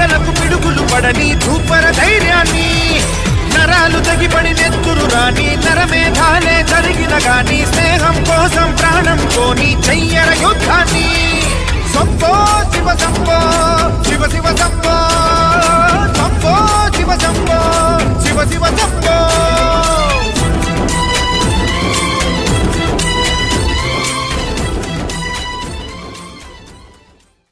పగలకు పిడుగులు పడని ధూపర ధైర్యాన్ని, నరాలు తెగిపడి నెత్తురు రాని నరమేధాలే జరిగిన గాని స్నేహం కోసం ప్రాణం కోని చెయ్యర యుద్ధాన్ని. సొంతో